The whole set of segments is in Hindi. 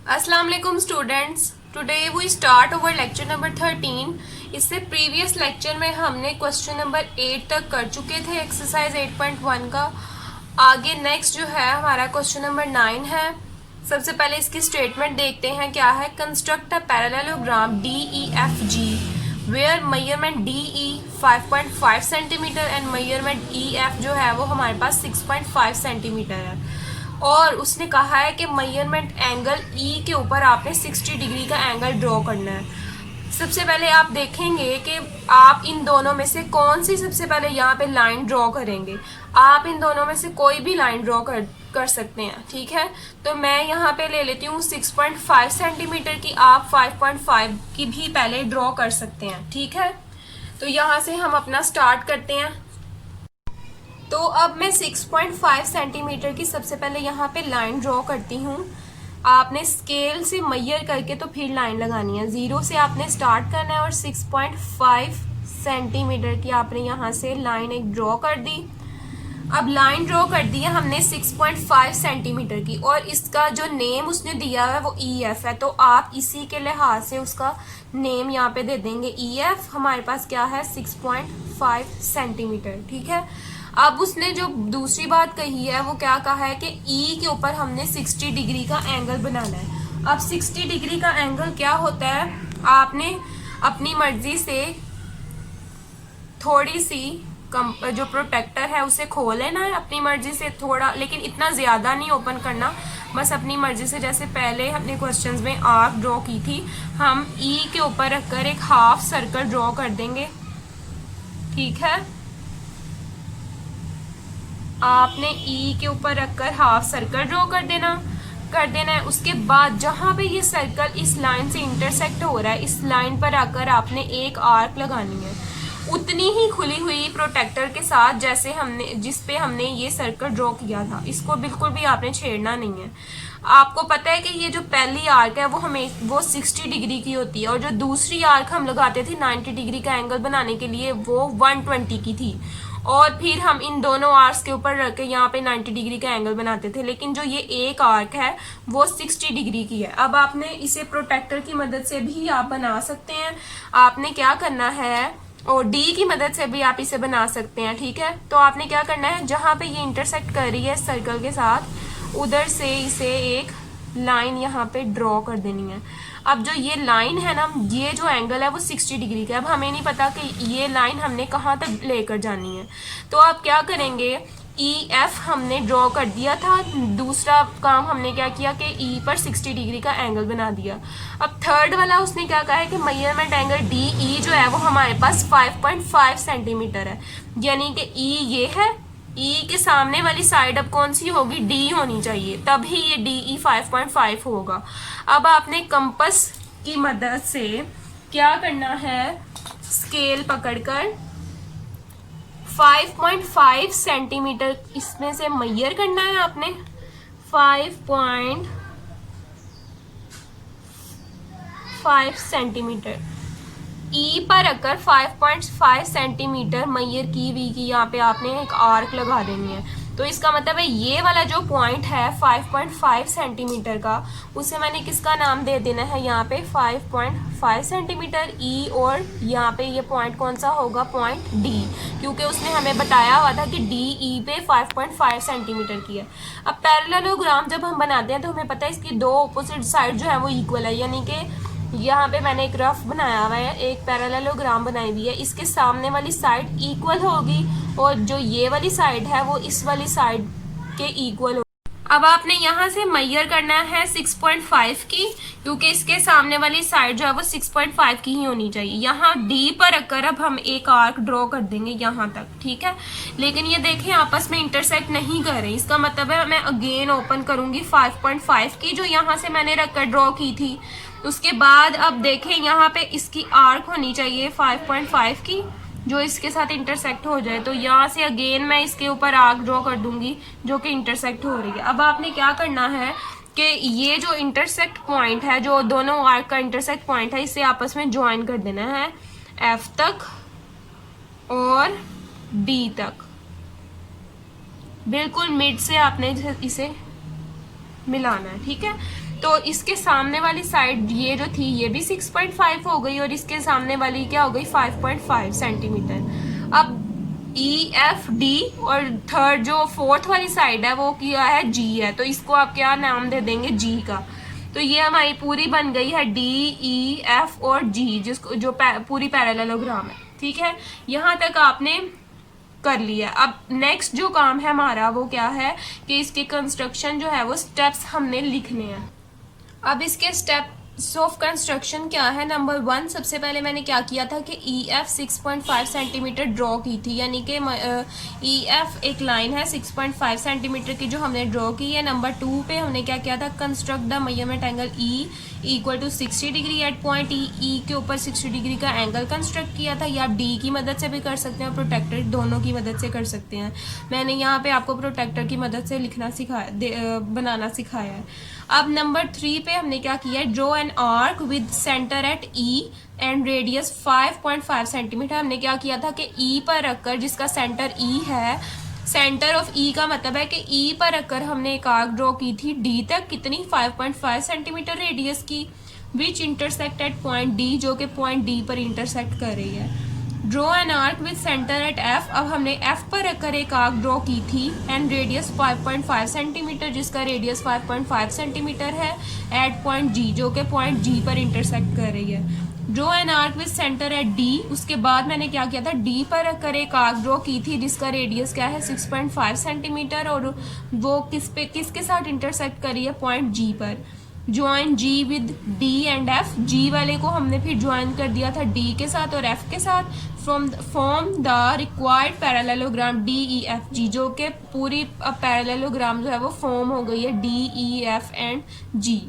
अस्सलाम वालेकुम students. Today we start over lecture number 13। इससे प्रीवियस लेक्चर में हमने क्वेश्चन नंबर 8 तक कर चुके थे एक्सरसाइज 8.1 का। आगे नेक्स्ट जो है हमारा क्वेश्चन नंबर 9 है। सबसे पहले इसकी स्टेटमेंट देखते हैं क्या है। Construct a parallelogram DEFG where measurement DE 5.5 centimetre and measurement EF जो है वो हमारे पास 6.5 सेंटीमीटर है। और उसने कहा है कि मेजरमेंट एंगल E के ऊपर आपने 60 डिग्री का एंगल ड्रॉ करना है। सबसे पहले आप देखेंगे कि आप इन दोनों में से कौन सी सबसे पहले यहाँ पे लाइन ड्रॉ करेंगे। आप इन दोनों में से कोई भी लाइन ड्रॉ कर सकते हैं, ठीक है। तो मैं यहाँ पे ले लेती हूँ 6.5 सेंटीमीटर की, आप 5.5 की भी पहले ड्रॉ कर सकते हैं, ठीक है। तो यहाँ से हम अपना स्टार्ट करते हैं। तो अब मैं 6.5 सेंटीमीटर की सबसे पहले यहाँ पे लाइन ड्रॉ करती हूँ। आपने स्केल से मेजर करके तो फिर लाइन लगानी है। 0 से आपने स्टार्ट करना है और 6.5 सेंटीमीटर की आपने यहाँ से लाइन एक ड्रॉ कर दी। अब लाइन ड्रॉ कर दी है हमने 6.5 सेंटीमीटर की, और इसका जो नेम उसने दिया है वो EF है। तो आप इसी के लिहाज से उसका नेम यहाँ पे दे देंगे EF। हमारे पास क्या है 6.5 सेंटीमीटर, ठीक है। अब उसने जो दूसरी बात कही है वो क्या कहा है कि E के ऊपर हमने 60 डिग्री का एंगल बनाना है। अब 60 डिग्री का एंगल क्या होता है, आपने अपनी मर्जी से थोड़ी सी जो प्रोटेक्टर है उसे खोल लेना है अपनी मर्जी से थोड़ा, लेकिन इतना ज़्यादा नहीं ओपन करना, बस अपनी मर्जी से। जैसे पहले हमने क्वेश्चंस में आर्क ड्रॉ की थी, हम E के ऊपर रखकर एक हाफ सर्कल ड्रॉ कर देंगे, ठीक है। आपने E के ऊपर रखकर हाफ सर्कल ड्रॉ कर देना है। उसके बाद जहां पे ये सर्कल इस लाइन से इंटरसेक्ट हो रहा है, इस लाइन पर आकर आपने एक आर्क लगानी है, उतनी ही खुली हुई प्रोटेक्टर के साथ जैसे हमने जिस पे हमने ये सर्कल ड्रॉ किया था। इसको बिल्कुल भी आपने छेड़ना नहीं है। आपको पता है कि ये जो पहली आर्क है वो 60 डिग्री की होती है, और जो दूसरी आर्क हम लगाते थे 90 डिग्री का एंगल बनाने के लिए वो 120 की थी, और फिर हम इन दोनों आर्क्स के ऊपर रख के यहाँ पे 90 डिग्री का एंगल बनाते थे। लेकिन जो ये एक आर्क है वो 60 डिग्री की है। अब आपने इसे प्रोटेक्टर की मदद से भी आप बना सकते हैं। आपने क्या करना है, और D की मदद से भी आप इसे बना सकते हैं, ठीक है। तो आपने क्या करना है, जहाँ पे ये इंटरसेक्ट कर रही है सर्कल के साथ, उधर से इसे एक लाइन यहाँ पे ड्रॉ कर देनी है। अब जो ये लाइन है ना, ये जो एंगल है वो 60 डिग्री का है। अब हमें नहीं पता कि ये लाइन हमने कहाँ तक लेकर जानी है। तो आप क्या करेंगे, EF हमने ड्रॉ कर दिया था, दूसरा काम हमने क्या किया कि E पर 60 डिग्री का एंगल बना दिया। अब थर्ड वाला उसने क्या कहा है कि मेजरमेंट एंगल DE जो है वो हमारे पास 5.5 सेंटीमीटर है, यानी कि E ये है। E के सामने वाली साइड अब कौन सी होगी, D होनी चाहिए, तभी ये DE 5.5 होगा। अब आपने कंपास की मदद से क्या करना है, स्केल पकड़कर 5.5 सेंटीमीटर इसमें से मेजर करना है आपने। 5.5 सेंटीमीटर E पर रखकर 5.5 सेंटीमीटर मेजर की हुई की यहाँ पे आपने एक आर्क लगा देनी है। तो इसका मतलब है ये वाला जो पॉइंट है 5.5 सेंटीमीटर का, उसे मैंने किसका नाम दे देना है यहाँ पे 5.5 सेंटीमीटर E, और यहाँ पे ये पॉइंट कौन सा होगा, पॉइंट D, क्योंकि उसने हमें बताया हुआ था कि DE पे 5.5 सेंटीमीटर की है। अब पैरेललोग्राम जब हम बनाते हैं तो हमें पता है इसकी दो ऑपोजिट साइड जो है वो इक्वल है, यानी कि यहाँ पे मैंने एक रफ बनाया हुआ है, एक पैरेललोग्राम बनाई हुई है, इसके सामने वाली साइड इक्वल होगी और जो ये वाली साइड है वो इस वाली साइड के इक्वल होगी। अब आपने यहाँ से मेजर करना है 6.5 की, क्योंकि इसके सामने वाली साइड जो है वो 6.5 की ही होनी चाहिए। यहाँ D पर रखकर अब हम एक आर्क ड्रॉ कर देंगे यहाँ तक, ठीक है। लेकिन ये देखें आपस में इंटरसेक्ट नहीं कर रहे, इसका मतलब है मैं अगेन ओपन करूंगी 5.5 की जो यहाँ से मैंने रखकर ड्रॉ की थी। उसके बाद अब देखें यहाँ पे इसकी आर्क होनी चाहिए 5.5 की जो इसके साथ इंटरसेक्ट हो जाए। तो यहाँ से अगेन मैं इसके ऊपर आर्क ड्रॉ कर दूंगी जो कि इंटरसेक्ट हो रही है। अब आपने क्या करना है कि ये जो इंटरसेक्ट पॉइंट है, जो दोनों आर्क का इंटरसेक्ट पॉइंट है, इसे आपस में ज्वाइन कर देना है F तक और D तक। बिल्कुल मिड से आपने इसे मिलाना है, ठीक है। तो इसके सामने वाली साइड ये जो थी ये भी 6.5 हो गई और इसके सामने वाली क्या हो गई 5.5 सेंटीमीटर। अब ई एफ डी और थर्ड जो फोर्थ वाली साइड है वो क्या है जी है, तो इसको आप क्या नाम दे देंगे जी का। तो ये हमारी पूरी बन गई है डी ई एफ और जी, जिसको जो पूरी पैरेललोग्राम है। ठीक है, यहाँ तक आपने कर लिया। अब नेक्स्ट जो काम है हमारा वो क्या है कि इसके कंस्ट्रक्शन जो है वो स्टेप्स हमने लिखने हैं। अब इसके स्टेप्स ऑफ कंस्ट्रक्शन क्या है। नंबर 1, सबसे पहले मैंने क्या किया था कि ई एफ 6.5 सेंटीमीटर ड्रॉ की थी, यानी कि ई एफ एक लाइन है 6.5 सेंटीमीटर की जो हमने ड्रॉ की है। नंबर 2 पे हमने क्या किया था, construct the measurement angle E equal to 60 degree at point E. E के ऊपर 60 डिग्री का एंगल कंस्ट्रक्ट किया था। ये आप डी की मदद से भी कर सकते हैं और प्रोटेक्टर दोनों की मदद से कर सकते हैं। मैंने यहाँ पे आपको प्रोटेक्टर की मदद से लिखना सिखाया, बनाना सिखाया है। अब नंबर 3 पे हमने क्या किया है, draw an arc with centre eight E and radius 5.5 centimetre. हमने क्या किया था कि ई पर रखकर, जिसका सेंटर ई है, सेंटर ऑफ ई का मतलब है कि ई पर रखकर हमने एक आर्क ड्रॉ की थी डी तक, कितनी 5.5 सेंटीमीटर रेडियस की, विच इंटरसेक्ट एट पॉइंट डी, जो कि पॉइंट डी पर इंटरसेक्ट कर रही है। Draw an arc with centre eight F. अब हमने एफ पर रखकर एक आर्क ड्रॉ की थी एंड रेडियस 5.5 सेंटीमीटर, जिसका रेडियस 5.5 सेंटीमीटर है, एट पॉइंट जी, जो कि पॉइंट जी पर इंटरसेक्ट कर रही है। Draw an arc with centre eight D. उसके बाद मैंने क्या किया था, डी पर रखकर एक आर्क ड्रॉ की थी जिसका रेडियस क्या है 6.5 सेंटीमीटर, और वो किसके साथ इंटरसेक्ट करी है, पॉइंट जी पर। Join G with D and F. G वाले को हमने फिर ज्वाइन कर दिया था डी के साथ और एफ के साथ। Form the required parallelogram D E F जी, जो कि पूरी पैरेललोग्राम जो है वो फॉर्म हो गई है D E F and G.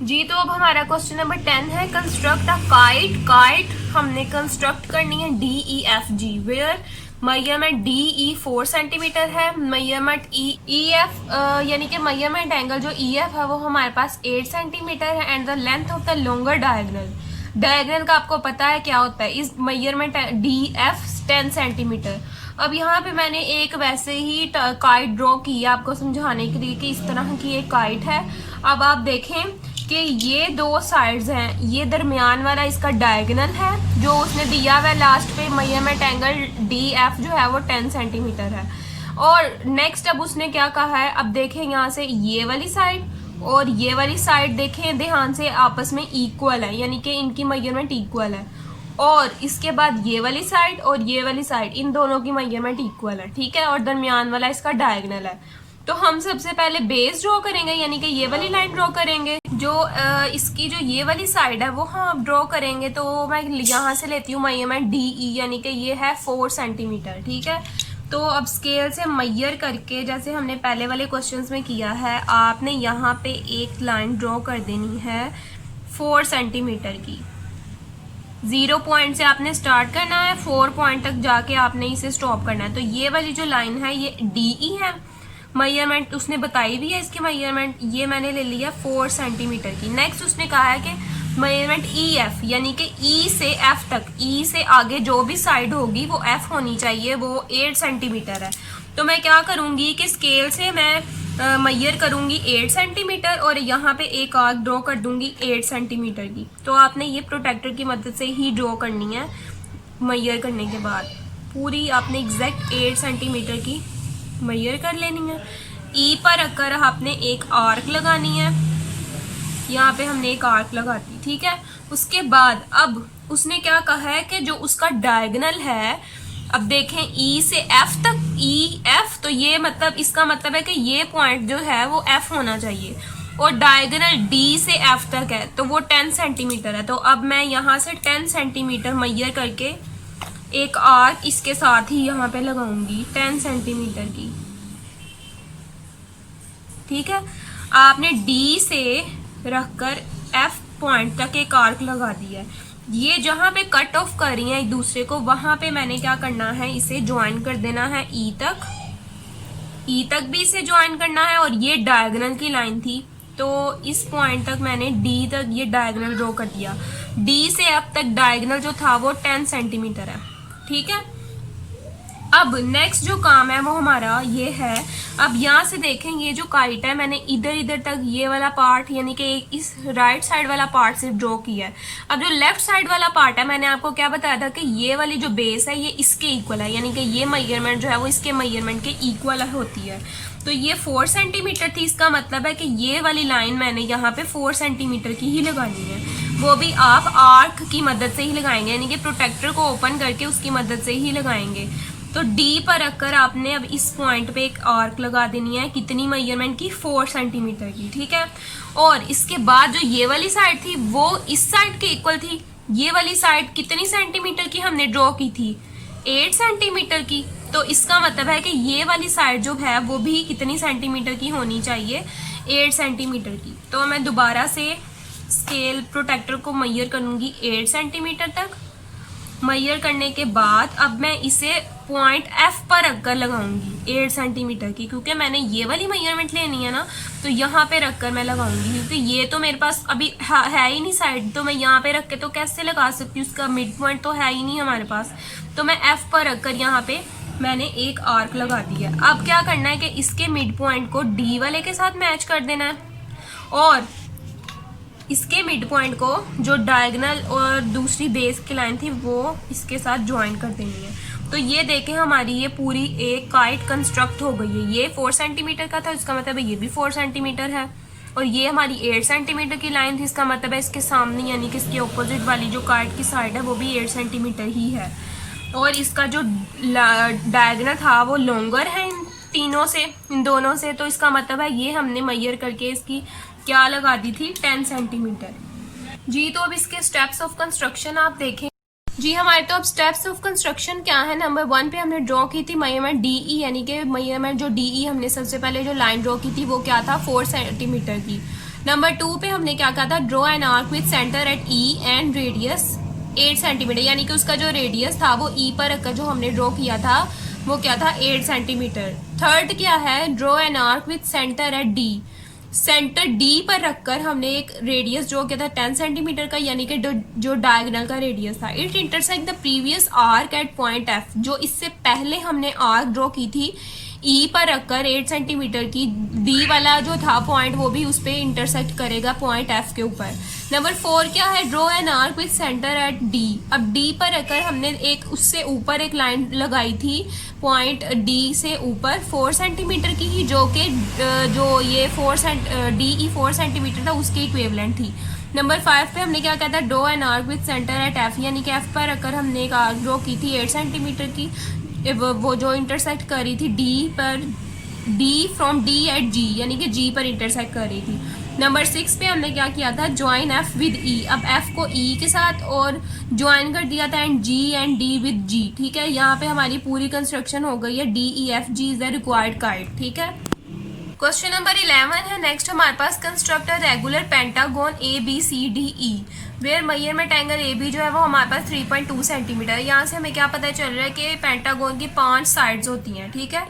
G तो अब हमारा क्वेश्चन नंबर 10 है, कंस्ट्रक्ट अ काइट। काइट हमने कंस्ट्रक्ट करनी है D E F G, where measurement D E 4 centimetre है, मेजरमेंट ई एफ यानी कि मेजरमेंट एंगल जो ई एफ है वो हमारे पास 8 सेंटीमीटर है, and the length of the longer diagonal. Diagonal का आपको पता है क्या होता है, इस मेजरमेंट डी एफ 10 सेंटीमीटर। अब यहाँ पे मैंने एक वैसे ही काइट ड्रॉ की है आपको समझाने के लिए कि इस तरह की एक काइट है। अब आप देखें कि ये दो साइड्स हैं, ये दरमियान वाला इसका डायगोनल है जो उसने दिया हुआ है लास्ट पे, मेजरमेंट एंगल डी एफ जो है वो 10 सेंटीमीटर है। और नेक्स्ट अब उसने क्या कहा है, अब देखें यहाँ से ये वाली साइड और ये वाली साइड देखें ध्यान से आपस में इक्वल है, यानी कि इनकी मेजरमेंट इक्वल है। और इसके बाद ये वाली साइड और ये वाली साइड, इन दोनों की मेजरमेंट इक्वल है, ठीक है। और दरमियान वाला इसका डायगोनल है। तो हम सबसे पहले बेस ड्रॉ करेंगे, यानी कि ये वाली लाइन ड्रॉ करेंगे। जो इसकी जो ये वाली साइड है वो हम ड्रॉ करेंगे। तो मैं यहाँ से लेती हूँ मेजरमेंट डी ई, यानी कि ये है 4 सेंटीमीटर, ठीक है। तो अब स्केल से मेजर करके, जैसे हमने पहले वाले क्वेश्चंस में किया है, आपने यहाँ पे एक लाइन ड्रॉ कर देनी है 4 सेंटीमीटर की। 0 पॉइंट से आपने स्टार्ट करना है, 4 पॉइंट तक जाके आपने इसे स्टॉप करना है। तो ये वाली जो लाइन है ये डी ई है, मेजरमेंट उसने बताई भी है इसकी मेजरमेंट, ये मैंने ले लिया 4 सेंटीमीटर की। नेक्स्ट उसने कहा है कि मेजरमेंट ई एफ, यानी कि ई से एफ तक, ई से आगे जो भी साइड होगी वो एफ होनी चाहिए, वो 8 सेंटीमीटर है। तो मैं क्या करूँगी कि स्केल से मैं मेजर करूँगी 8 सेंटीमीटर और यहाँ पे एक आर्क ड्रॉ कर दूँगी 8 सेंटीमीटर की। तो आपने ये प्रोटेक्टर की मदद से ही ड्रॉ करनी है। मेजर करने के बाद पूरी आपने एग्जैक्ट 8 सेंटीमीटर की मेजर कर लेनी है। ई पर रखकर आपने एक आर्क लगानी है, यहाँ पे हमने एक आर्क लगाती, ठीक है। उसके बाद अब उसने क्या कहा है कि जो उसका डायगोनल है, अब देखें ई से एफ तक, ई एफ, तो ये मतलब इसका मतलब है कि ये पॉइंट जो है वो एफ होना चाहिए, और डायगोनल डी से एफ तक है तो वो 10 सेंटीमीटर है। तो अब मैं यहाँ से 10 सेंटीमीटर मेजर करके एक आर्क इसके साथ ही यहाँ पे लगाऊंगी 10 सेंटीमीटर की, ठीक है। आपने डी से रखकर एफ पॉइंट तक एक आर्क लगा दिया है। ये जहाँ पे कट ऑफ कर रही है एक दूसरे को, वहां पे मैंने क्या करना है, इसे ज्वाइन कर देना है ई तक, ई तक भी इसे ज्वाइन करना है। और ये डायगोनल की लाइन थी तो इस पॉइंट तक मैंने डी तक ये डायगोनल ड्रॉ कर दिया। डी से अब तक डायगोनल जो था वो 10 सेंटीमीटर है, ठीक है। अब नेक्स्ट जो काम है वो हमारा ये है, अब यहाँ से देखें ये जो काइट है मैंने इधर इधर तक ये वाला पार्ट यानी कि इस राइट साइड वाला पार्ट सिर्फ ड्रॉ किया है। अब जो लेफ्ट साइड वाला पार्ट है मैंने आपको क्या बताया था कि ये वाली जो बेस है ये इसके इक्वल है, यानी कि ये मेजरमेंट जो है वो इसके मेजरमेंट के इक्वल होती है। तो ये 4 सेंटीमीटर थी, इसका मतलब है कि ये वाली लाइन मैंने यहाँ पे 4 सेंटीमीटर की ही लगानी है, वो भी आप आर्क की मदद से ही लगाएंगे, यानी कि प्रोटेक्टर को ओपन करके उसकी मदद से ही लगाएंगे। तो डी पर रखकर आपने अब इस पॉइंट पे एक आर्क लगा देनी है, कितनी मेजरमेंट की, 4 सेंटीमीटर की, ठीक है। और इसके बाद जो ये वाली साइड थी वो इस साइड के इक्वल थी। ये वाली साइड कितनी सेंटीमीटर की हमने ड्रॉ की थी, 8 सेंटीमीटर की। तो इसका मतलब है कि ये वाली साइड जो है वो भी कितनी सेंटीमीटर की होनी चाहिए, 8 सेंटीमीटर की। तो मैं दोबारा से स्केल प्रोटेक्टर को मेजर करूंगी 8 सेंटीमीटर तक। मेजर करने के बाद अब मैं इसे पॉइंट एफ पर रखकर लगाऊंगी 8 सेंटीमीटर की, क्योंकि मैंने ये वाली मेजरमेंट लेनी है ना, तो यहाँ पे रखकर मैं लगाऊंगी, क्योंकि ये तो मेरे पास अभी है ही नहीं साइड, तो मैं यहाँ पे रख के तो कैसे लगा सकती हूँ, उसका मिड पॉइंट तो है ही नहीं हमारे पास। तो मैं एफ पर रखकर यहाँ पे मैंने एक आर्क लगा दिया। अब क्या करना है कि इसके मिड पॉइंट को डी वाले के साथ मैच कर देना है और इसके मिड पॉइंट को जो डायगोनल और दूसरी बेस की लाइन थी वो इसके साथ ज्वाइन कर देनी है। तो ये देखें हमारी ये पूरी एक काइट कंस्ट्रक्ट हो गई है। ये 4 सेंटीमीटर का था, इसका मतलब है ये भी 4 सेंटीमीटर है, और ये हमारी 8 सेंटीमीटर की लाइन थी, इसका मतलब है इसके सामने यानी कि इसके ऑपोजिट वाली जो काइट की साइड है वो भी 8 सेंटीमीटर ही है। और इसका जो डायगोनल था वो लॉन्गर है इन दोनों से, तो इसका मतलब है ये हमने मेजर करके इसकी क्या लगा दी थी, 10 सेंटीमीटर जी। तो अब इसके स्टेप्स ऑफ कंस्ट्रक्शन आप देखें जी। हमारे तो अब स्टेप्स ऑफ कंस्ट्रक्शन क्या है, नंबर 1 पे हमने ड्रॉ की थी मेजरमेंट डीई, यानी कि मेजरमेंट जो डीई हमने सबसे पहले जो लाइन ड्रॉ की थी वो क्या था, 4 सेंटीमीटर की। नंबर 2 पे हमने क्या कहा था, draw an arc with centre eight E and radius 8 centimetre, यानी कि उसका जो रेडियस था वो ई पर रखकर जो हमने ड्रॉ किया था वो क्या था, 8 सेंटीमीटर। थर्ड क्या है, draw an arc with centre eight D, centre D पर रखकर हमने एक रेडियस ड्रॉ किया था 10 सेंटीमीटर का, यानी कि जो डायगोनल का रेडियस था। It intersect the previous arc eight point F, जो इससे पहले हमने आर्क ड्रॉ की थी ई पर रखकर 8 सेंटीमीटर की, डी वाला जो था पॉइंट वो भी उस पर इंटरसेक्ट करेगा पॉइंट एफ के ऊपर। नंबर 4 क्या है, draw an arc with centre eight D. अब डी पर रखकर हमने एक उससे ऊपर एक लाइन लगाई थी पॉइंट डी से ऊपर 4 सेंटीमीटर की ही, जो कि जो ये 4 सेंटीमीटर था उसकी इक्विवेलेंट थी। नंबर 5 पे हमने क्या कहा था, draw an arc with centre eight F, यानी कि एफ पर रखकर हमने एक आर्क ड्रॉ की थी 8 सेंटीमीटर की, वो जो इंटरसेक्ट कर रही थी डी पर, D from D at G, यानी कि जी पर इंटरसेक्ट कर रही थी। नंबर 6 पे हमने क्या किया था, ज्वाइन एफ विद ई, अब एफ को ई के साथ और ज्वाइन कर दिया था and G and D with G, ठीक है। यहाँ पे हमारी पूरी कंस्ट्रक्शन हो गई है, D E F G is the required kite, ठीक है। क्वेश्चन नंबर 11 है नेक्स्ट हमारे पास, construct a regular pentagon A B C D E where measurement angle A B जो है वो हमारे पास 3.2 सेंटीमीटर है। यहाँ से हमें क्या पता चल रहा है कि पेंटागोन की 5 साइड्स होती हैं, ठीक है।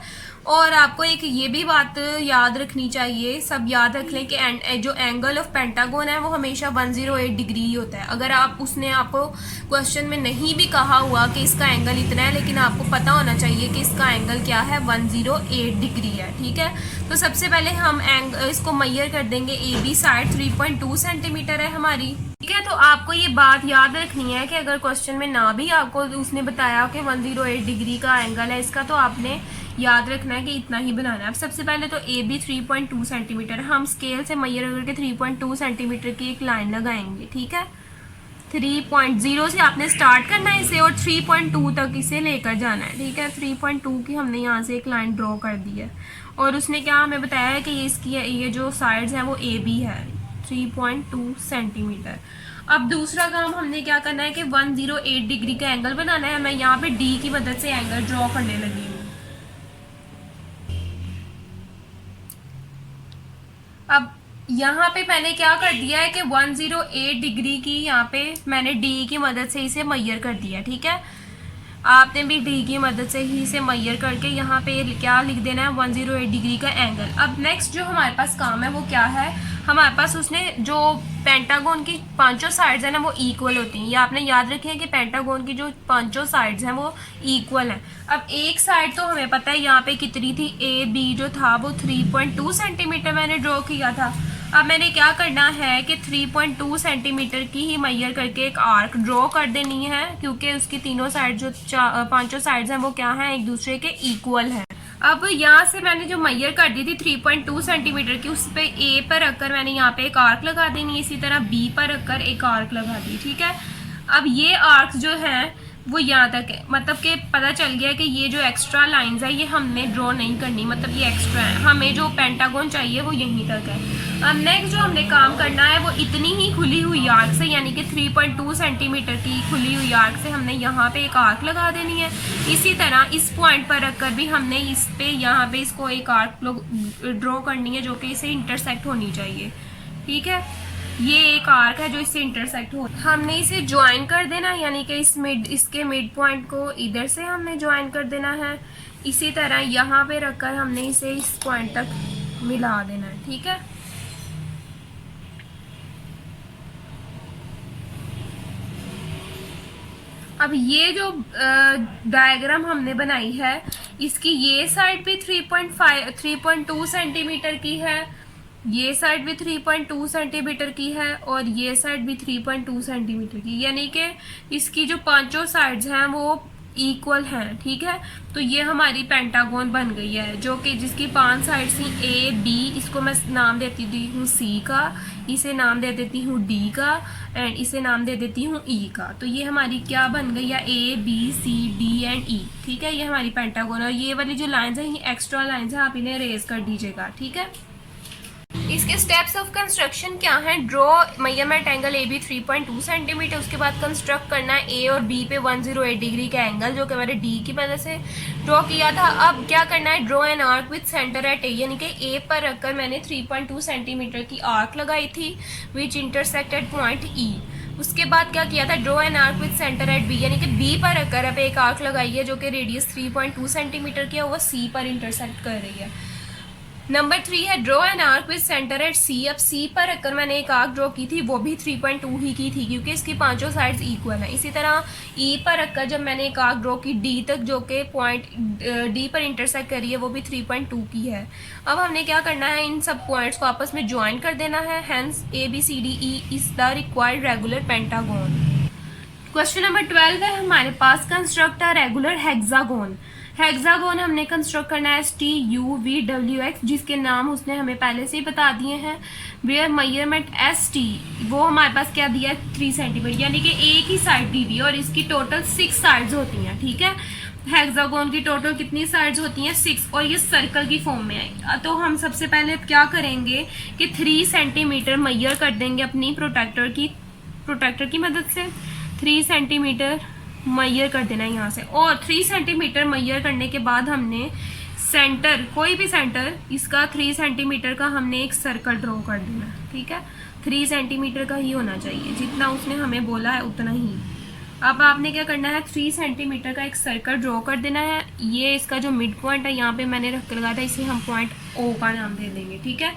और आपको एक ये भी बात याद रखनी चाहिए, सब याद रख लें कि जो एंगल ऑफ पेंटागोन है वो हमेशा 108 डिग्री ही होता है। अगर आप उसने आपको क्वेश्चन में नहीं भी कहा हुआ कि इसका एंगल इतना है, लेकिन आपको पता होना चाहिए कि इसका एंगल क्या है, 108 डिग्री है, ठीक है। तो सबसे पहले हम इसको मेजर कर देंगे, ए बी साइड 3.2 सेंटीमीटर है हमारी, ठीक है। तो आपको ये बात याद रखनी है कि अगर क्वेश्चन में ना भी आपको उसने बताया कि 108 डिग्री का एंगल है इसका, तो आपने याद रखना है कि इतना ही बनाना है। अब सबसे पहले तो ए बी 3.2 सेंटीमीटर, हम स्केल से मेजर करके 3.2 सेंटीमीटर की एक लाइन लगाएंगे, ठीक है। 3.0 से आपने स्टार्ट करना है इसे और 3.2 तक इसे लेकर जाना है, ठीक है। 3.2 की हमने यहाँ से एक लाइन ड्रॉ कर दी है और उसने क्या हमें बताया है कि ये जो साइड्स हैं वो ए बी है, 3.2 सेंटीमीटर। अब दूसरा काम हमने क्या करना है कि 108 डिग्री का एंगल बनाना है। मैं यहाँ पे डी की मदद से एंगल ड्रॉ करने लगी हूँ। अब यहाँ पे मैंने क्या कर दिया है कि 108 डिग्री की यहाँ पे मैंने डी की मदद से इसे मेजर कर दिया, ठीक है। आपने भी डी की मदद से ही इसे मैयर करके यहाँ पे क्या लिख देना है, 108 डिग्री का एंगल। अब नेक्स्ट जो हमारे पास काम है वो क्या है, हमारे पास उसने जो पेंटागन की पांचों साइड्स है ना वो इक्वल होती हैं। ये आपने याद रखी है कि पेंटागन की जो पांचों साइड्स हैं वो इक्वल हैं। अब एक साइड तो हमें पता है यहाँ पे कितनी थी, ए बी जो था वो 3.2 सेंटीमीटर मैंने ड्रॉ किया था। अब मैंने क्या करना है कि 3.2 सेंटीमीटर की ही मैयर करके एक आर्क ड्रॉ कर देनी है, क्योंकि उसकी तीनों साइड जो पांचों साइड्स हैं वो क्या हैं, एक दूसरे के इक्वल हैं। अब यहाँ से मैंने जो मैयर कर दी थी 3.2 सेंटीमीटर की, उस पे ए पर रखकर मैंने यहाँ पे एक आर्क लगा देनी है, इसी तरह बी पर रखकर एक आर्क लगा दी। ठीक है, अब ये आर्क जो है वो यहाँ तक है, मतलब कि पता चल गया कि ये जो एक्स्ट्रा लाइंस है ये हमने ड्रॉ नहीं करनी, मतलब ये एक्स्ट्रा है, हमें जो पेंटागन चाहिए वो यहीं तक है। अब नेक्स्ट जो हमने काम करना है वो इतनी ही खुली हुई आर्क से, यानी कि 3.2 सेंटीमीटर की खुली हुई आर्क से हमने यहाँ पे एक आर्क लगा देनी है। इसी तरह इस पॉइंट पर रखकर भी हमने इस पे यहाँ पे इसको एक आर्क ड्रॉ करनी है जो कि इसे इंटरसेक्ट होनी चाहिए। ठीक है, ये एक आर्क है जो इससे इंटरसेक्ट हो, हमने इसे ज्वाइन कर देना है, यानी कि इसके मिड पॉइंट को इधर से हमने ज्वाइन कर देना है। इसी तरह यहाँ पे रखकर हमने इसे इस पॉइंट तक मिला देना है। ठीक है, अब ये जो डायग्राम हमने बनाई है इसकी ये साइड भी 3.2 सेंटीमीटर की है, ये साइड भी 3.2 सेंटीमीटर की है और ये साइड भी 3.2 सेंटीमीटर की, यानी कि इसकी जो पांचों साइड्स हैं वो इक्वल हैं। ठीक है, तो ये हमारी पेंटागन बन गई है जो कि जिसकी 5 साइड्स थी ए बी, इसको मैं नाम देती हूँ सी का, इसे नाम दे देती हूँ डी का एंड इसे नाम दे देती हूँ ई का। तो ये हमारी क्या बन गई है, A B C D and E. ठीक है, ये हमारी पेंटागन, और ये वाली जो लाइंस है ये एक्स्ट्रा लाइंस है, आप इन्हें रेज कर दीजिएगा। ठीक है, इसके स्टेप्स ऑफ कंस्ट्रक्शन क्या है, draw measurement angle A B 3.2 centimetre, उसके बाद कंस्ट्रक्ट करना है ए और बी पे 108 डिग्री का एंगल जो कि मैंने डी की वजह से ड्रॉ किया था। अब क्या करना है, draw an arc with centre at A, यानी कि ए पर रखकर मैंने 3.2 सेंटीमीटर की आर्क लगाई थी विच इंटरसेक्टेड पॉइंट ई। उसके बाद क्या किया था, draw an arc with centre at B, यानी कि बी पर रखकर अब एक आर्क लगाई है जो कि रेडियस 3.2 सेंटीमीटर की है, वो सी पर इंटरसेक्ट कर रही है। नंबर 3 है draw an arc with centre at C. अब सी पर रखकर मैंने एक आर्क ड्रॉ की थी, वो भी 3.2 ही की थी क्योंकि इसकी पांचों साइड्स इक्वल हैं। इसी तरह ई पर रखकर जब मैंने एक आर्क ड्रॉ की डी तक जो कि पॉइंट डी पर इंटरसेक्ट करी है वो भी 3.2 की है। अब हमने क्या करना है, इन सब पॉइंट्स को आपस में ज्वाइन कर देना है, hence A B C D E is the required regular pentagon. Question number 12 है हमारे पास, construct a regular hexagon. Hexagon हमने कंस्ट्रक्ट करना है STUVWX, जिसके नाम उसने हमें पहले से ही बता दिए हैं। वेयर मेजरमेंट ST, वो हमारे पास क्या दिया है 3 सेंटीमीटर, यानी कि एक ही साइड दी हुई है और इसकी टोटल 6 साइड्स होती हैं। ठीक है, हेक्सागोन की टोटल कितनी साइड्स होती हैं 6, और ये सर्कल की फॉर्म में है। तो हम सबसे पहले क्या करेंगे कि 3 सेंटीमीटर मैयर कर देंगे अपनी प्रोटेक्टर की मदद से। 3 सेंटीमीटर मैयर कर देना है यहाँ से, और 3 सेंटीमीटर मैयर करने के बाद हमने सेंटर, कोई भी सेंटर इसका 3 सेंटीमीटर का हमने एक सर्कल ड्रॉ कर देना है। ठीक है, 3 सेंटीमीटर का ही होना चाहिए, जितना उसने हमें बोला है उतना ही। अब आपने क्या करना है, 3 सेंटीमीटर का एक सर्कल ड्रॉ कर देना है। ये इसका जो मिड पॉइंट है यहाँ पे मैंने रख के लगाया था, इसे हम पॉइंट ओ का नाम दे देंगे। ठीक है,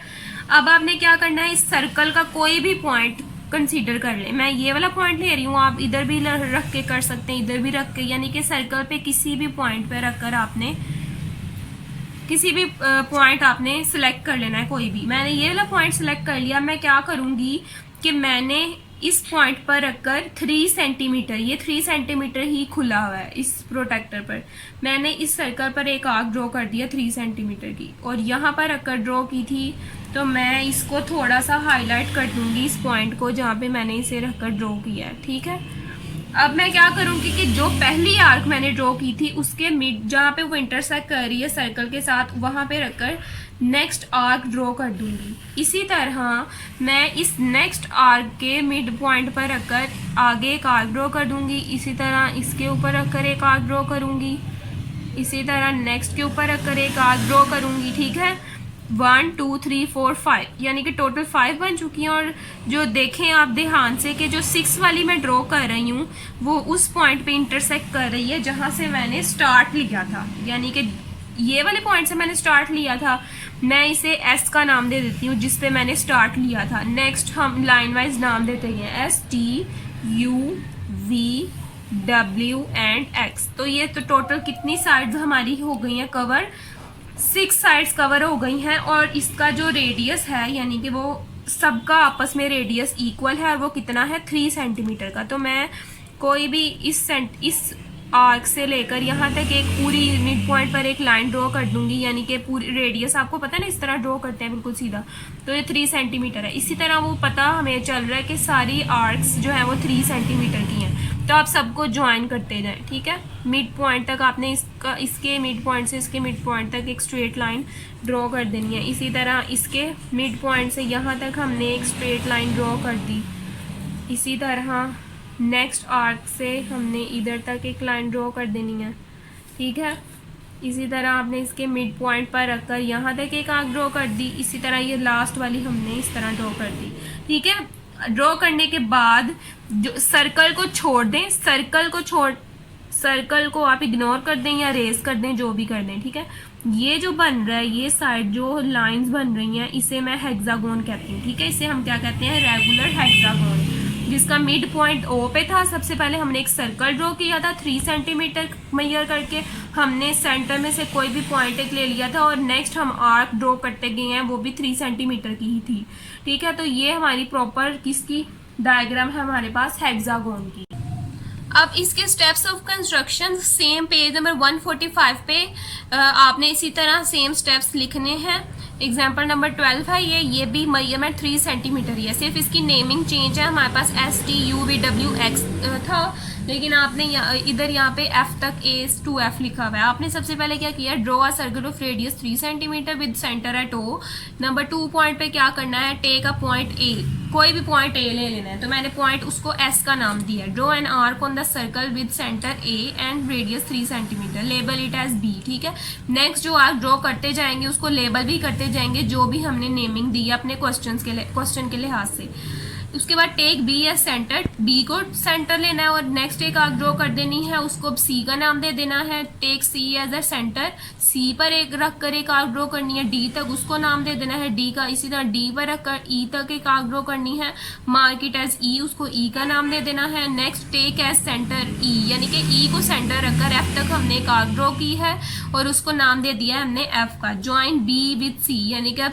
अब आपने क्या करना है, इस सर्कल का कोई भी पॉइंट कंसीडर कर ले। मैं ये वाला पॉइंट ले रही हूँ, आप इधर भी रख के कर सकते हैं, इधर भी रख के, यानी कि सर्कल पे किसी भी पॉइंट पे रखकर आपने किसी भी पॉइंट आपने सिलेक्ट कर लेना है, कोई भी। मैंने ये वाला पॉइंट सिलेक्ट कर लिया। मैं क्या करूंगी कि मैंने इस पॉइंट पर रखकर 3 सेंटीमीटर, ये 3 सेंटीमीटर ही खुला हुआ है इस प्रोटेक्टर पर, मैंने इस सर्कल पर एक आर्क ड्रॉ कर दिया 3 सेंटीमीटर की, और यहाँ पर रखकर ड्रॉ की थी। तो मैं इसको थोड़ा सा हाईलाइट कर दूंगी, इस पॉइंट को जहाँ पे मैंने इसे रखकर ड्रॉ किया है। ठीक है, अब मैं क्या करूंगी कि जो पहली आर्क मैंने ड्रॉ की थी उसके मिड, जहाँ पे वो इंटरसेक्ट कर रही है सर्कल के साथ, वहां पे रखकर नेक्स्ट आर्क ड्रॉ कर दूंगी। इसी तरह मैं इस नेक्स्ट आर्क के मिड पॉइंट पर रखकर आगे एक आर्क ड्रॉ कर दूंगी। इसी तरह इसके ऊपर रखकर एक आर्क ड्रॉ करूंगी, इसी तरह नेक्स्ट के ऊपर रखकर एक आर्क ड्रॉ करूंगी। ठीक है, 1 2 3 4 5, यानी कि टोटल 5 बन चुकी हैं। और जो देखें आप ध्यान से कि जो 6 वाली मैं ड्रॉ कर रही हूँ वो उस पॉइंट पे इंटरसेक्ट कर रही है जहाँ से मैंने स्टार्ट लिया था, यानी कि ये वाले पॉइंट से मैंने स्टार्ट लिया था। मैं इसे एस का नाम दे देती हूँ जिस पे मैंने स्टार्ट लिया था। नेक्स्ट हम लाइन वाइज नाम देते हैं STUVW एंड X। तो ये तो टोटल कितनी साइड्स हमारी हो गई हैं कवर, 6 साइड्स कवर हो गई हैं। और इसका जो रेडियस है यानी कि वो सबका आपस में रेडियस इक्वल है और वो कितना है 3 सेंटीमीटर का। तो मैं कोई भी इस आर्क से लेकर यहाँ तक एक पूरी मिड पॉइंट पर एक लाइन ड्रॉ कर दूंगी, यानी कि पूरी रेडियस आपको पता है ना इस तरह ड्रॉ करते हैं बिल्कुल सीधा, तो ये 3 सेंटीमीटर है। इसी तरह वो पता हमें चल रहा है कि सारी आर्क्स जो है वो 3 सेंटीमीटर की हैं। तो आप सबको ज्वाइन करते जाएं, ठीक है। मिड पॉइंट तक आपने इसके मिड पॉइंट से इसके मिड पॉइंट तक एक स्ट्रेट लाइन ड्रॉ कर देनी है। इसी तरह इसके मिड पॉइंट से यहाँ तक हमने एक स्ट्रेट लाइन ड्रॉ कर दी। इसी तरह नेक्स्ट आर्क से हमने इधर तक एक लाइन ड्रॉ कर देनी है, ठीक है। इसी तरह आपने इसके मिड पॉइंट पर रखकर यहाँ तक एक आर्क ड्रॉ कर दी। इसी तरह ये लास्ट वाली हमने इस तरह ड्रॉ कर दी, ठीक है। ड्रॉ करने के बाद जो सर्कल को छोड़ दें, सर्कल को आप इग्नोर कर दें या रेज कर दें, जो भी कर दें, ठीक है। ये जो बन रहा है, ये साइड जो लाइंस बन रही हैं, इसे मैं हेक्सागोन कहती हूँ, ठीक है। इसे हम क्या कहते हैं, रेगुलर हेक्सागोन। जिसका मिड पॉइंट ओ पे था, सबसे पहले हमने एक सर्कल ड्रॉ किया था 3 सेंटीमीटर मेजर करके। हमने सेंटर में से कोई भी पॉइंट एक ले लिया था और नेक्स्ट हम आर्क ड्रॉ करते गए हैं, वो भी 3 सेंटीमीटर की ही थी, ठीक है। तो ये हमारी प्रॉपर किसकी डायग्राम है हमारे पास, हेक्सागोन की। अब इसके steps of construction same page number 145 पे आपने इसी तरह सेम स्टेप्स लिखने हैं। एग्जाम्पल नंबर 12 है ये भी मेजरमेंट 3 सेंटीमीटर ही है, सिर्फ इसकी नेमिंग चेंज है। हमारे पास STUVWX था, लेकिन आपने इधर यहाँ पे F तक A to F लिखा हुआ है। आपने सबसे पहले क्या किया, draw a circle of radius 3 centimetre with centre eight O। Number 2 point पे क्या करना है, टेक अ पॉइंट A, कोई भी पॉइंट A ले लेना है। तो मैंने पॉइंट उसको S का नाम दिया। Draw an arc on the circle with centre A and radius 3 centimetre, label it as B, ठीक है। नेक्स्ट जो आर्क ड्रॉ करते जाएंगे उसको लेबल भी करते जाएंगे, जो भी हमने नेमिंग दी है अपने क्वेश्चन के लिहाज से। उसके बाद take B as centre, B को सेंटर लेना है और नेक्स्ट एक आर्क ड्रॉ कर देनी है, उसको सी का नाम दे देना है। Take C as a centre, C पर एक रख कर एक आर्क ड्रॉ करनी है, डी तक उसको नाम दे देना है डी का। इसी तरह डी पर रख कर ई तक एक आर्क ड्रॉ करनी है, मार्क इट एज ई, उसको ई का नाम दे देना है। नेक्स्ट टेक एज सेंटर ई, यानी कि ई को सेंटर रखकर एफ तक हमने एक आर्क ड्रॉ की है और उसको नाम दे दिया है हमने एफ का। ज्वाइन बी विद सी, यानी कि अब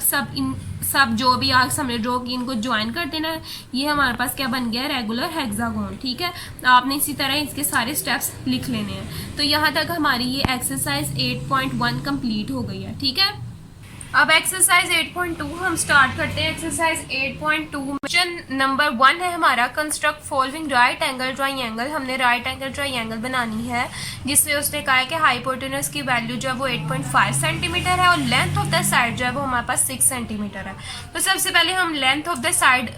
सब जो भी आर्क्स हमने ड्रॉ की इनको ज्वाइन कर देना है। ये हमारे पास क्या बन गया, रेगुलर हेक्सागोन, ठीक है। आपने इसी तरह इसके सारे स्टेप्स लिख लेने हैं। तो यहाँ तक हमारी ये एक्सरसाइज 8.1 कंप्लीट हो गई है, ठीक है। अब एक्सरसाइज 8.2 हम स्टार्ट करते हैं। एक्सरसाइज 8.2 क्वेश्चन नंबर 1 है हमारा, construct following right angle triangle. हमने राइट एंगल ट्राइंगल बनानी है जिससे उसने कहा है कि हाइपोटेनस की वैल्यू जो है वो 8.5 सेंटीमीटर है और लेंथ ऑफ द साइड जो है वो हमारे पास 6 सेंटीमीटर है। तो सबसे पहले हम लेंथ ऑफ द साइड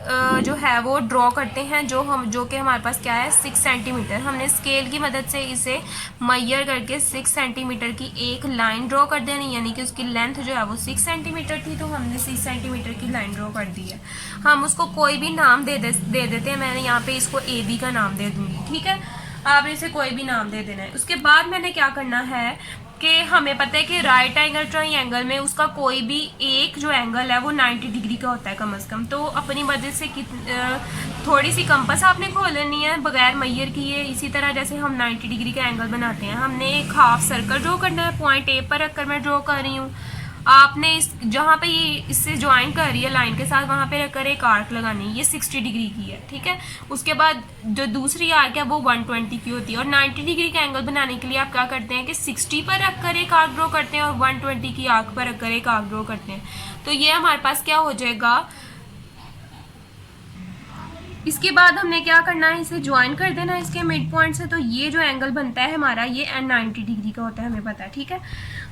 जो है वो ड्रॉ करते हैं, जो कि हमारे पास क्या है 6 सेंटीमीटर। हमने स्केल की मदद से इसे मेजर करके 6 सेंटीमीटर की एक लाइन ड्रॉ कर देनी, यानी कि उसकी लेंथ जो है वो 6 सेंटीमीटर थी, तो हमने 6 सेंटीमीटर की लाइन ड्रॉ कर दी है। हम उसको कोई भी नाम दे देते हैं। मैंने यहाँ पे इसको ए बी का नाम दे दूंगी, ठीक है। आपने इसे कोई भी नाम दे देना है। उसके बाद मैंने क्या करना है कि हमें पता है कि राइट एंगल ट्राइंगल में उसका कोई भी एक जो एंगल है वो 90 डिग्री का होता है कम से कम। तो अपनी मदद से थोड़ी सी कंपास आपने खोल लेनी है बगैर मैयर किए। इसी तरह जैसे हम 90 डिग्री का एंगल बनाते हैं, हमने एक हाफ सर्कल ड्रॉ करना है। पॉइंट ए पर रखकर मैं ड्रॉ कर रही हूँ। आपने इस जहाँ पे ये इससे ज्वाइन कर रही है लाइन के साथ, वहाँ पे रखकर एक आर्क लगानी है। ये 60 डिग्री की है, ठीक है। उसके बाद जो दूसरी आर्क है वो 120 की होती है। और 90 डिग्री का एंगल बनाने के लिए आप क्या करते हैं कि 60 पर रखकर एक आर्क ड्रॉ करते हैं और 120 की आर्क पर रखकर एक आर्क ड्रॉ करते हैं। तो ये हमारे पास क्या हो जाएगा। इसके बाद हमने क्या करना है, इसे ज्वाइन कर देना है इसके मिड पॉइंट से। तो ये जो एंगल बनता है हमारा ये 90 डिग्री का होता है, हमें पता है, ठीक है।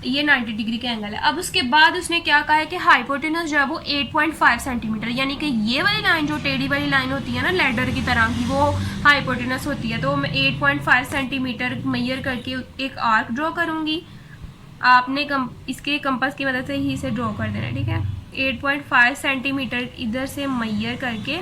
ये 90 डिग्री का एंगल है। अब उसके बाद उसने क्या कहा है कि हाइपोटेनस जो है वो 8.5 सेंटीमीटर, यानी कि ये वाली लाइन जो टेढ़ी वाली लाइन होती है ना लैडर की तरह की, वो हाइपोटेनस होती है। तो मैं 8.5 सेंटीमीटर मेजर करके एक आर्क ड्रॉ करूंगी। आपने इसके कंपास की मदद से ही इसे ड्रॉ कर देना है, ठीक है। 8.5 सेंटीमीटर इधर से मेजर करके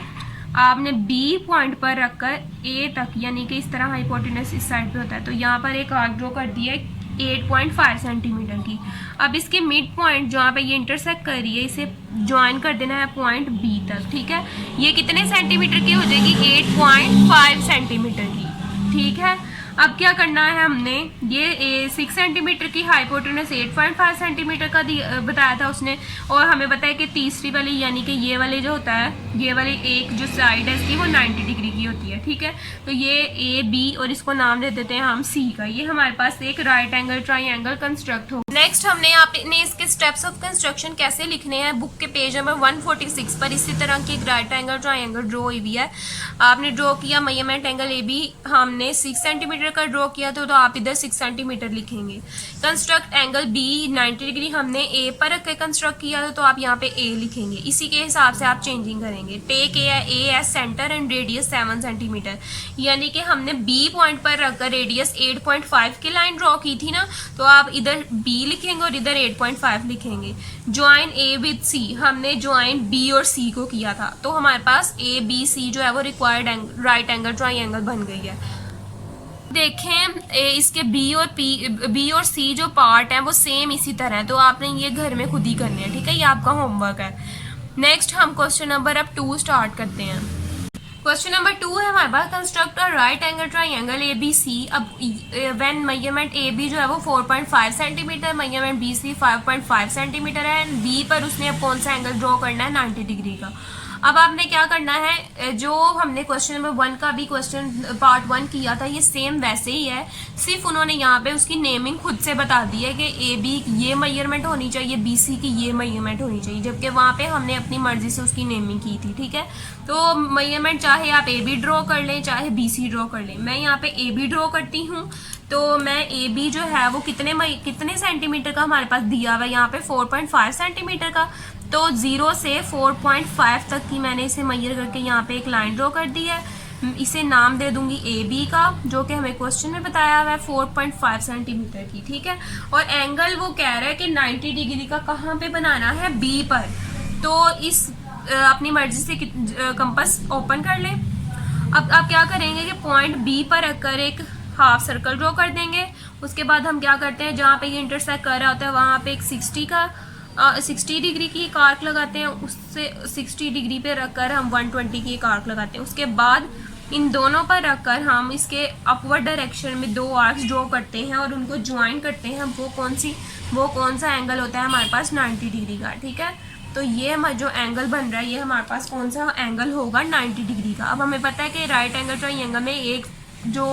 आपने बी पॉइंट पर रखकर ए तक, यानी कि इस तरह हाइपोटेनस इस साइड पे होता है, तो यहाँ पर एक आर्क ड्रॉ कर दिया है 8.5 सेंटीमीटर की। अब इसके मिड पॉइंट जहाँ पे ये इंटरसेक्ट कर रही है, इसे ज्वाइन कर देना है पॉइंट बी तक, ठीक है। ये कितने सेंटीमीटर की हो जाएगी? 8.5 सेंटीमीटर की, ठीक है। अब क्या करना है, हमने ये 6 सेंटीमीटर की हाइपोटेनस 8.5 सेंटीमीटर का बताया था उसने, और हमें बताया कि तीसरी वाली यानी कि ये वाले जो होता है, ये वाली एक जो साइड है इसकी वो 90 डिग्री की होती है, ठीक है। तो ये ए बी और इसको नाम दे देते हैं हम सी का। ये हमारे पास एक राइट एंगल ट्राइंगल कंस्ट्रक्ट हो। नेक्स्ट हमने आपने इसके स्टेप्स ऑफ कंस्ट्रक्शन कैसे लिखने हैं, बुक के पेज नंबर 146 पर इसी तरह की एक राइट एंगल ट्राइंगल ड्रॉ हुई है। आपने ड्रॉ किया मेजरमेंट एंगल ए बी हमने 6 सेंटीमीटर का ड्रॉ किया, तो आप इधर 6 सेंटीमीटर लिखेंगे। कंस्ट्रक्ट एंगल बी 90 डिग्री हमने ए पर रख के कंस्ट्रक्ट किया था, तो आप यहाँ पे ए लिखेंगे। इसी के हिसाब से आप चेंजिंग करेंगे। Take A as centre and radius 7 centimetre, यानी कि हमने बी पॉइंट पर रखकर रेडियस 8.5 की लाइन ड्रॉ की थी ना, तो आप इधर बी लिखेंगे और इधर 8.5 लिखेंगे। ज्वाइन ए विद सी, हमने ज्वाइन बी और सी को किया था, तो हमारे पास ए बी सी जो है वो रिक्वायर्ड राइट एंगल ट्राइंगल बन गई है। देखें इसके बी और सी जो पार्ट है वो सेम इसी तरह है, तो आपने ये घर में खुद ही करने हैं, ठीक है। ये आपका होमवर्क है। नेक्स्ट हम क्वेश्चन नंबर अब 2 स्टार्ट करते हैं। क्वेश्चन नंबर 2 है हमारे पास, construct a right angle triangle A B C. अब व्हेन मेजरमेंट ए बी जो है वो 4.5 centimetre, measurement B C 5.5 centimetre है, एंड बी पर उसने अब कौन सा एंगल ड्रॉ करना है? 90 डिग्री का। अब आपने क्या करना है, जो हमने क्वेश्चन नंबर 1 का भी क्वेश्चन पार्ट 1 किया था, ये सेम वैसे ही है, सिर्फ उन्होंने यहाँ पे उसकी नेमिंग खुद से बता दी है कि ए बी ये मेजरमेंट होनी चाहिए, बी सी की ये मेजरमेंट होनी चाहिए, जबकि वहाँ पे हमने अपनी मर्जी से उसकी नेमिंग की थी, ठीक है। तो मेजरमेंट चाहे आप ए बी ड्रॉ कर लें चाहे बी सी ड्रॉ कर लें। मैं यहाँ पे ए बी ड्रॉ करती हूँ, तो मैं ए बी जो है वो कितने सेंटीमीटर का हमारे पास दिया हुआ है यहाँ पे? 4.5 सेंटीमीटर का। तो 0 से 4.5 तक की मैंने इसे मेजर करके यहाँ पे एक लाइन ड्रॉ कर दी है। इसे नाम दे दूंगी ए बी का, जो कि हमें क्वेश्चन में बताया हुआ है 4.5 सेंटीमीटर की, ठीक है। और एंगल वो कह रहा है कि 90 डिग्री का कहाँ पे बनाना है? बी पर। तो इस अपनी मर्जी से कंपास ओपन कर लें। अब आप क्या करेंगे कि पॉइंट बी पर रखकर एक हाफ सर्कल ड्रॉ कर देंगे। उसके बाद हम क्या करते हैं, जहाँ पे ये इंटरसेक्ट कर रहा होता है वहाँ पे एक 60 डिग्री की एक आर्क लगाते हैं, उससे 60 डिग्री पे रखकर हम 120 की एक आर्क लगाते हैं। उसके बाद इन दोनों पर रखकर हम इसके अपवर्ड डायरेक्शन में 2 आर्क्स ड्रॉ करते हैं और उनको ज्वाइन करते हैं। वो कौन सा एंगल होता है हमारे पास? 90 डिग्री का, ठीक है। तो ये जो एंगल बन रहा है ये हमारे पास कौन सा एंगल होगा? 90 डिग्री का। अब हमें पता है कि राइट एंगल ट्राइंगल में एक जो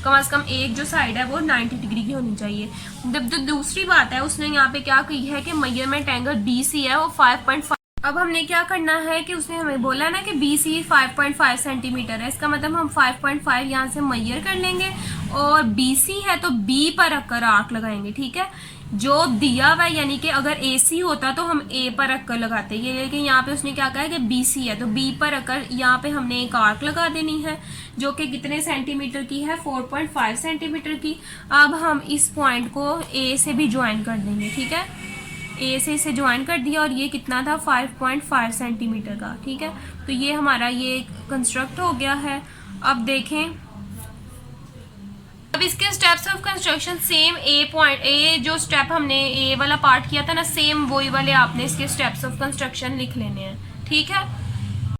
कम से कम एक जो साइड है वो 90 डिग्री की होनी चाहिए। जब जो दूसरी बात है, उसने यहाँ पे क्या की है कि मेजरमेंट एंगल बी सी है वो 5.5। अब हमने क्या करना है कि उसने हमें बोला ना कि बी सी 5.5 सेंटीमीटर है, इसका मतलब हम 5.5 यहाँ से मेजर कर लेंगे और बी सी है तो बी पर रखकर आर्क लगाएंगे, ठीक है। जो दिया हुआ है, यानी कि अगर ए सी होता तो हम ए पर रखकर लगाते हैं, लेकिन यहाँ पे उसने क्या कहा है कि बी सी है, तो बी पर रखकर यहाँ पे हमने एक आर्क लगा देनी है, जो कि कितने सेंटीमीटर की है? 4.5 सेंटीमीटर की। अब हम इस पॉइंट को ए से भी ज्वाइन कर देंगे, ठीक है। ए से इसे ज्वाइन कर दिया और ये कितना था? 5.5 सेंटीमीटर का, ठीक है। तो ये हमारा ये कंस्ट्रक्ट हो गया है। अब देखें, अब इसके स्टेप्स ऑफ कंस्ट्रक्शन सेम ए जो स्टेप हमने ए वाला पार्ट किया था ना, सेम वही वाले आपने इसके स्टेप्स ऑफ कंस्ट्रक्शन लिख लेने हैं, ठीक है।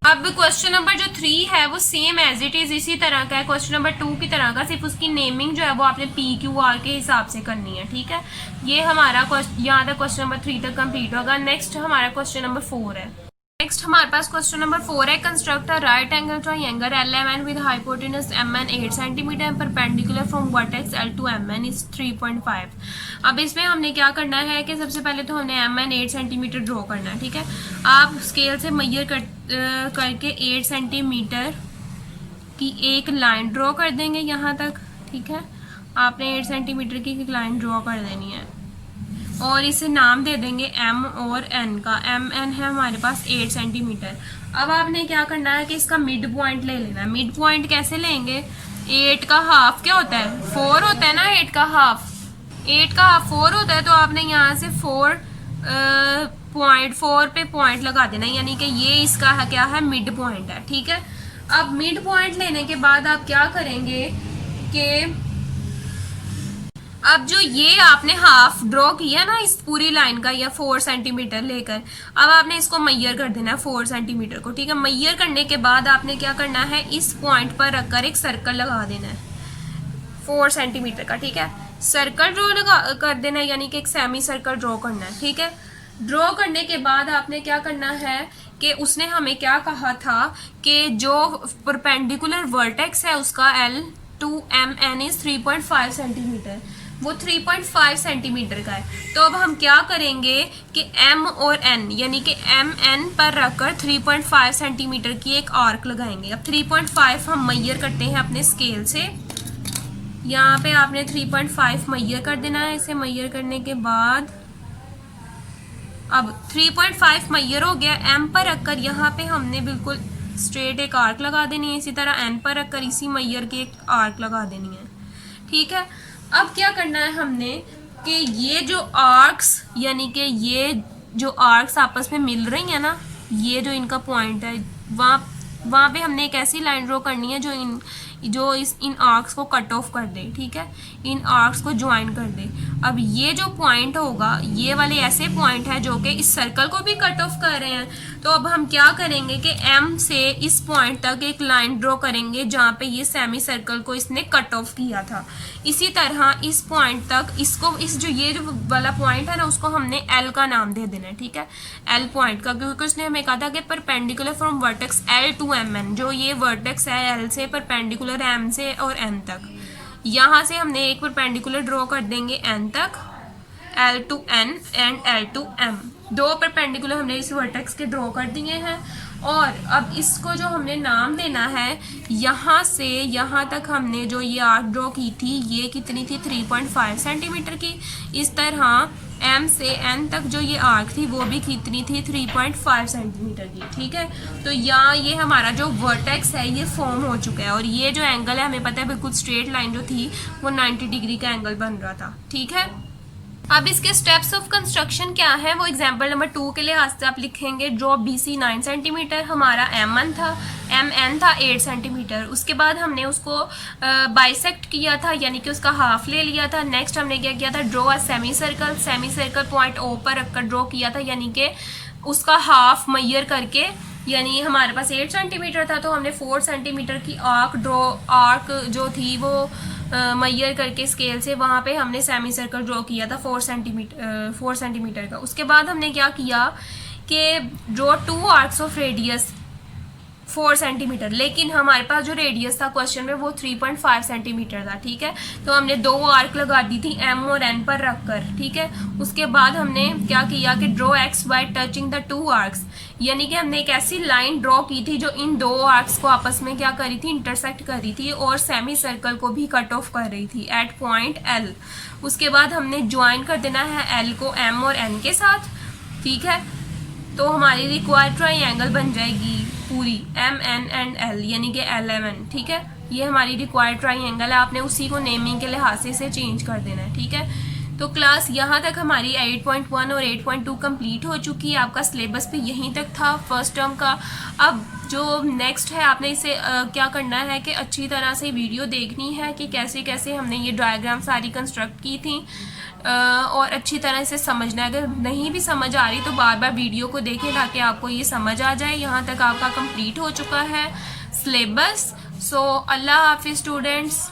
अब क्वेश्चन नंबर जो 3 है वो सेम एज इट इज इसी तरह का है क्वेश्चन नंबर 2 की तरह का, सिर्फ उसकी नेमिंग जो है वो आपने PQR के हिसाब से करनी है, ठीक है। ये हमारा यहाँ तक क्वेश्चन नंबर 3 तक कंप्लीट होगा। नेक्स्ट हमारा क्वेश्चन नंबर 4 है। नेक्स्ट हमारे पास क्वेश्चन नंबर 4 है, construct a right angle triangle LMN with hypotenuse MN 8 centimetre and perpendicular from vertex L to MN is 3.5। अब इसमें हमने क्या करना है कि सबसे पहले तो हमने MN 8 सेंटीमीटर ड्रॉ करना है, ठीक है। आप स्केल से मेजर करके 8 सेंटीमीटर की एक लाइन ड्रॉ कर देंगे यहाँ तक, ठीक है। आपने 8 सेंटीमीटर की एक लाइन ड्रॉ कर देनी है और इसे नाम दे देंगे M और N का। MN है हमारे पास 8 सेंटीमीटर। अब आपने क्या करना है कि इसका मिड पॉइंट ले लेना है। मिड पॉइंट कैसे लेंगे? 8 का हाफ क्या होता है? 4 होता है ना। 8 का हाफ 8 का हाफ 4 होता है, तो आपने यहाँ से 4.4 पे पॉइंट लगा देना, यानी कि ये इसका है क्या है, मिड पॉइंट है। ठीक है, अब मिड पॉइंट लेने के बाद आप क्या करेंगे कि अब जो ये आपने हाफ ड्रॉ किया ना इस पूरी लाइन का, या 4 सेंटीमीटर लेकर, अब आपने इसको मैयर कर देना है 4 सेंटीमीटर को। ठीक है, मैयर करने के बाद आपने क्या करना है, इस पॉइंट पर रखकर एक सर्कल लगा देना है 4 सेंटीमीटर का। ठीक है, सर्कल ड्रॉ कर देना है, यानी कि एक सेमी सर्कल ड्रॉ करना है। ठीक है, ड्रॉ करने के बाद आपने क्या करना है कि उसने हमें क्या कहा था कि जो परपेंडिकुलर वर्टेक्स है उसका L to MN is 3.5 centimetre, वो 3.5 सेंटीमीटर का है। तो अब हम क्या करेंगे कि M और N यानी कि MN पर रखकर 3.5 सेंटीमीटर की एक आर्क लगाएंगे। अब 3.5 हम मैयर करते हैं अपने स्केल से, यहाँ पे आपने 3.5 मैयर कर देना है। इसे मैयर करने के बाद अब 3.5 मैयर हो गया, M पर रखकर यहाँ पे हमने बिल्कुल स्ट्रेट एक आर्क लगा देनी है, इसी तरह N पर रखकर इसी मैयर की एक आर्क लगा देनी है। ठीक है, अब क्या करना है हमने कि ये जो आर्क्स यानी कि ये जो आर्क्स आपस में मिल रही है ना, ये जो इनका पॉइंट है, वहाँ पे हमने एक ऐसी लाइन ड्रॉ करनी है जो इन आर्क्स को कट ऑफ कर दे। ठीक है, इन आर्क्स को ज्वाइन कर दे। अब ये जो पॉइंट होगा, ये वाले ऐसे पॉइंट है जो कि इस सर्कल को भी कट ऑफ कर रहे हैं। तो अब हम क्या करेंगे कि M से इस पॉइंट तक एक लाइन ड्रॉ करेंगे जहाँ पे ये सेमी सर्कल को इसने कट ऑफ किया था। इसी तरह इस पॉइंट तक इसको, ये जो वाला पॉइंट है ना, उसको हमने L का नाम दे देना है। ठीक है, L पॉइंट का, क्योंकि उसने हमें कहा था कि perpendicular from vertex L to MN, जो ये वर्टेक्स है L से परपेंडिकुलर M से और N तक, यहाँ से हमने एक परपेंडिकुलर ड्रॉ कर देंगे N तक, L to N and L to M, दो परपेंडिकुलर हमने इस वर्टेक्स के ड्रॉ कर दिए हैं। और अब इसको जो हमने नाम देना है, यहाँ से यहाँ तक हमने जो ये आर्क ड्रॉ की थी, ये कितनी थी, 3.5 सेंटीमीटर की। इस तरह M से N तक जो ये आर्क थी वो भी कितनी थी, 3.5 सेंटीमीटर की। ठीक है, तो यहाँ ये हमारा जो वर्टेक्स है ये फॉर्म हो चुका है, और ये जो एंगल है हमें पता है बिल्कुल स्ट्रेट लाइन जो थी वो 90 डिग्री का एंगल बन रहा था। ठीक है, अब इसके स्टेप्स ऑफ कंस्ट्रक्शन क्या है वो एग्जांपल नंबर 2 के लिहाज से आप लिखेंगे। ड्रॉ BC 9 सेंटीमीटर, हमारा M1 था, MN था 8 सेंटीमीटर। उसके बाद हमने उसको बाइसेक्ट किया था, यानी कि उसका हाफ ले लिया था। नेक्स्ट हमने क्या किया था, draw a semi circle point O पर रखकर ड्रॉ किया था, यानी कि उसका हाफ मैयर करके, यानी हमारे पास 8 सेंटीमीटर था तो हमने 4 सेंटीमीटर की आर्क जो थी वो मैयर करके स्केल से वहाँ पे हमने सेमी सर्कल ड्रॉ किया था 4 सेंटीमीटर का। उसके बाद हमने क्या किया कि draw 2 arcs of radius 4 centimetre, लेकिन हमारे पास जो रेडियस था क्वेश्चन में वो 3.5 सेंटीमीटर था। ठीक है, तो हमने 2 आर्क लगा दी थी M और N पर रखकर। ठीक है, उसके बाद हमने क्या किया कि draw X bye touching the 2 arcs, यानी कि हमने एक ऐसी लाइन ड्रॉ की थी जो इन 2 आर्क्स को आपस में क्या करी थी, इंटरसेक्ट करी थी और सेमी सर्कल को भी कट ऑफ कर रही थी एट पॉइंट L। उसके बाद हमने ज्वाइन कर देना है L को M और N के साथ। ठीक है, तो हमारी रिक्वायर्ड ट्राइंगल बन जाएगी पूरी MN एंड L, यानी कि LMN। ठीक है, ये हमारी रिक्वायर्ड ट्राइंगल है, आपने उसी को नेमिंग के लिहाज से इसे चेंज कर देना है। ठीक है, तो क्लास यहाँ तक हमारी 8.1 और 8.2 कंप्लीट हो चुकी है। आपका सिलेबस भी यहीं तक था फर्स्ट टर्म का। अब जो नेक्स्ट है आपने इसे क्या करना है कि अच्छी तरह से वीडियो देखनी है कि कैसे कैसे हमने ये डायग्राम सारी कंस्ट्रक्ट की थी, और अच्छी तरह से समझना है। अगर नहीं भी समझ आ रही तो बार बार वीडियो को देखें ताकि आपको ये समझ आ जाए। यहाँ तक आपका कंप्लीट हो चुका है सिलेबस। सो अल्लाह हाफिज़ स्टूडेंट्स।